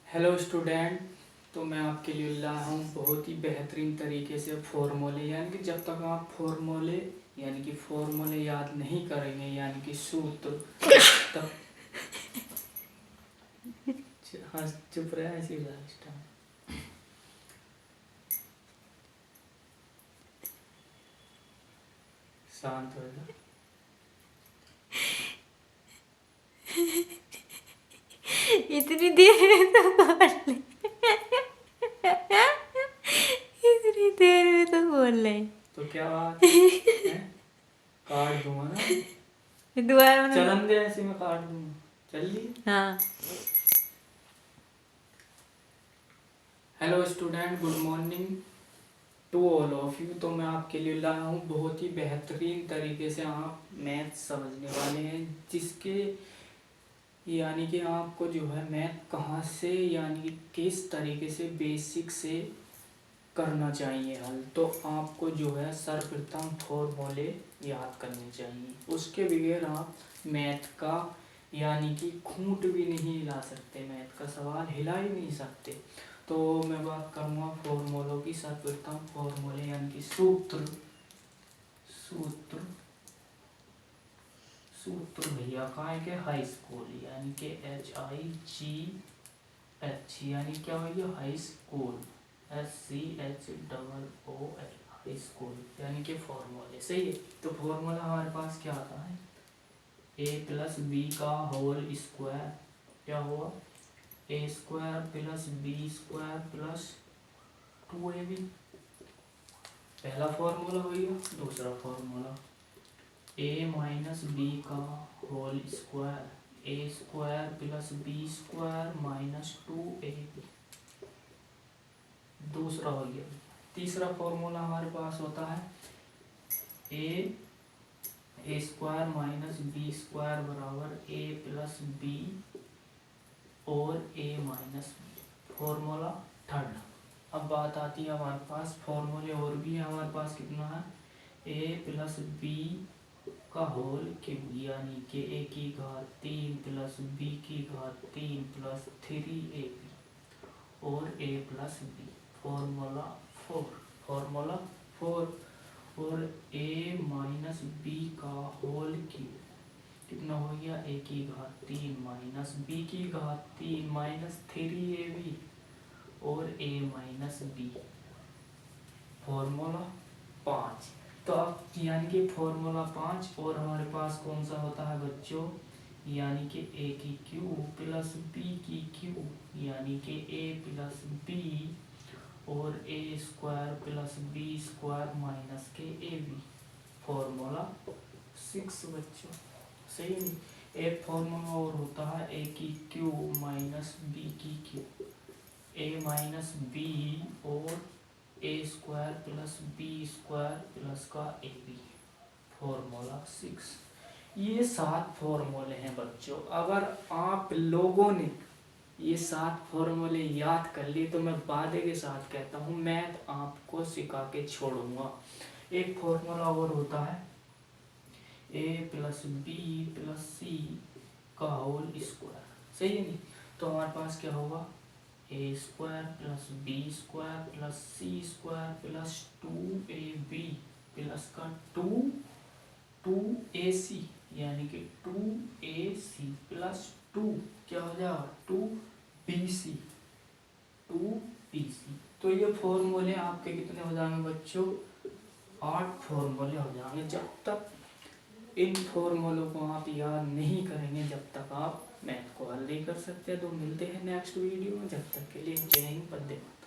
Hello student. तो मैं आपके लिए लाया हूँ बहुत ही बेहतरीन तरीके से फॉर्मूले, यानी कि जब तक आप फॉर्मूले याद नहीं करेंगे, यानी कि सूत्र, तब हाँ चुप रहे ऐसे ही शांत हो जा। इतनी देर में तो बोल ले। इतनी देर में तो बोल ले। तो क्या बात है? काट दूंगा ना, दोबारा चलन दे ऐसे में काट दूंगा। चलिए। हाँ। Hello student, good morning to all of you. तो मैं आपके लिए लाया हूँ बहुत ही बेहतरीन तरीके से आप मैथ समझने वाले हैं, जिसके यानी कि आपको जो है मैथ कहाँ से, यानी कि किस तरीके से बेसिक से करना चाहिए हल। तो आपको जो है सर्वप्रथम फॉर्मूले याद करने चाहिए, उसके बगैर आप मैथ का यानी कि खूंट भी नहीं हिला सकते, मैथ का सवाल हिला ही नहीं सकते। तो मैं बात करूँगा फॉर्मूलों की। सर्वप्रथम फॉर्मूले यानी कि सूत्र सूत्र सूत्र भैया कहाँ है? के हाई स्कूल, यानी कि HIGH, यानी क्या भैया? High school, SCHOOL, high school, यानी कि फॉर्मूले। सही है। तो फॉर्मूला हमारे पास क्या आता है? A प्लस बी का होल स्क्वायर, क्या हुआ? A square plus B square plus 2AB, पहला फॉर्मूला हो गया। दूसरा फॉर्मूला A माइनस बी का whole square, A square plus B square minus 2AB, दूसरा हो गया। तीसरा फॉर्मूला हमारे पास होता है A square minus B square बराबर A प्लस बी और A minus B, formula third. अब बात आती है हमारे पास फॉर्मूले और भी है हमारे पास। कितना है? A प्लस बी का होल क्यूब, यानी कि A की घात 3 प्लस B की घात 3 प्लस 3AB और A प्लस बी, फॉर्मूला 4। और A माइनस बी का होल क्यूब कितना हो गया? A की घात 3 माइनस B की घात 3 माइनस 3AB और A माइनस बी, फॉर्मूला 5। तो अब यानी कि फॉर्मूला 5 और हमारे पास कौन सा होता है बच्चों? यानी कि A की क्यूब प्लस B की क्यूब, यानी कि A प्लस B और A square plus B square minus के AB, फॉर्मूला 6 बच्चों। सही नहीं? एक फॉर्मूला और होता है A की क्यूब माइनस B की क्यूब, A माइनस B और A square plus B square plus का AB, फॉर्मूला 6। ये 7 फॉर्मूले हैं बच्चों। अगर आप लोगों ने ये 7 फॉर्मूले याद कर लिए तो मैं वादे के साथ कहता हूँ मैथ आपको सिखा के छोड़ूंगा। एक फॉर्मूला और होता है A प्लस बी प्लस सी का होल स्क्वायर। सही है नहीं? तो हमारे पास क्या होगा? A square plus B square plus C square plus 2AB plus का 2AC, यानी कि 2AC प्लस 2 क्या हो जाएगा? 2BC। तो ये फॉर्मूले आपके कितने हो जाएंगे बच्चों? 8 फॉर्मूले हो जाएंगे। जब तक इन फॉर्मूलों को आप याद नहीं करेंगे, जब तक आप मैथ को हल नहीं कर सकते। तो मिलते हैं नेक्स्ट वीडियो में, जब तक के लिए जय हिंद, वंदे मातरम।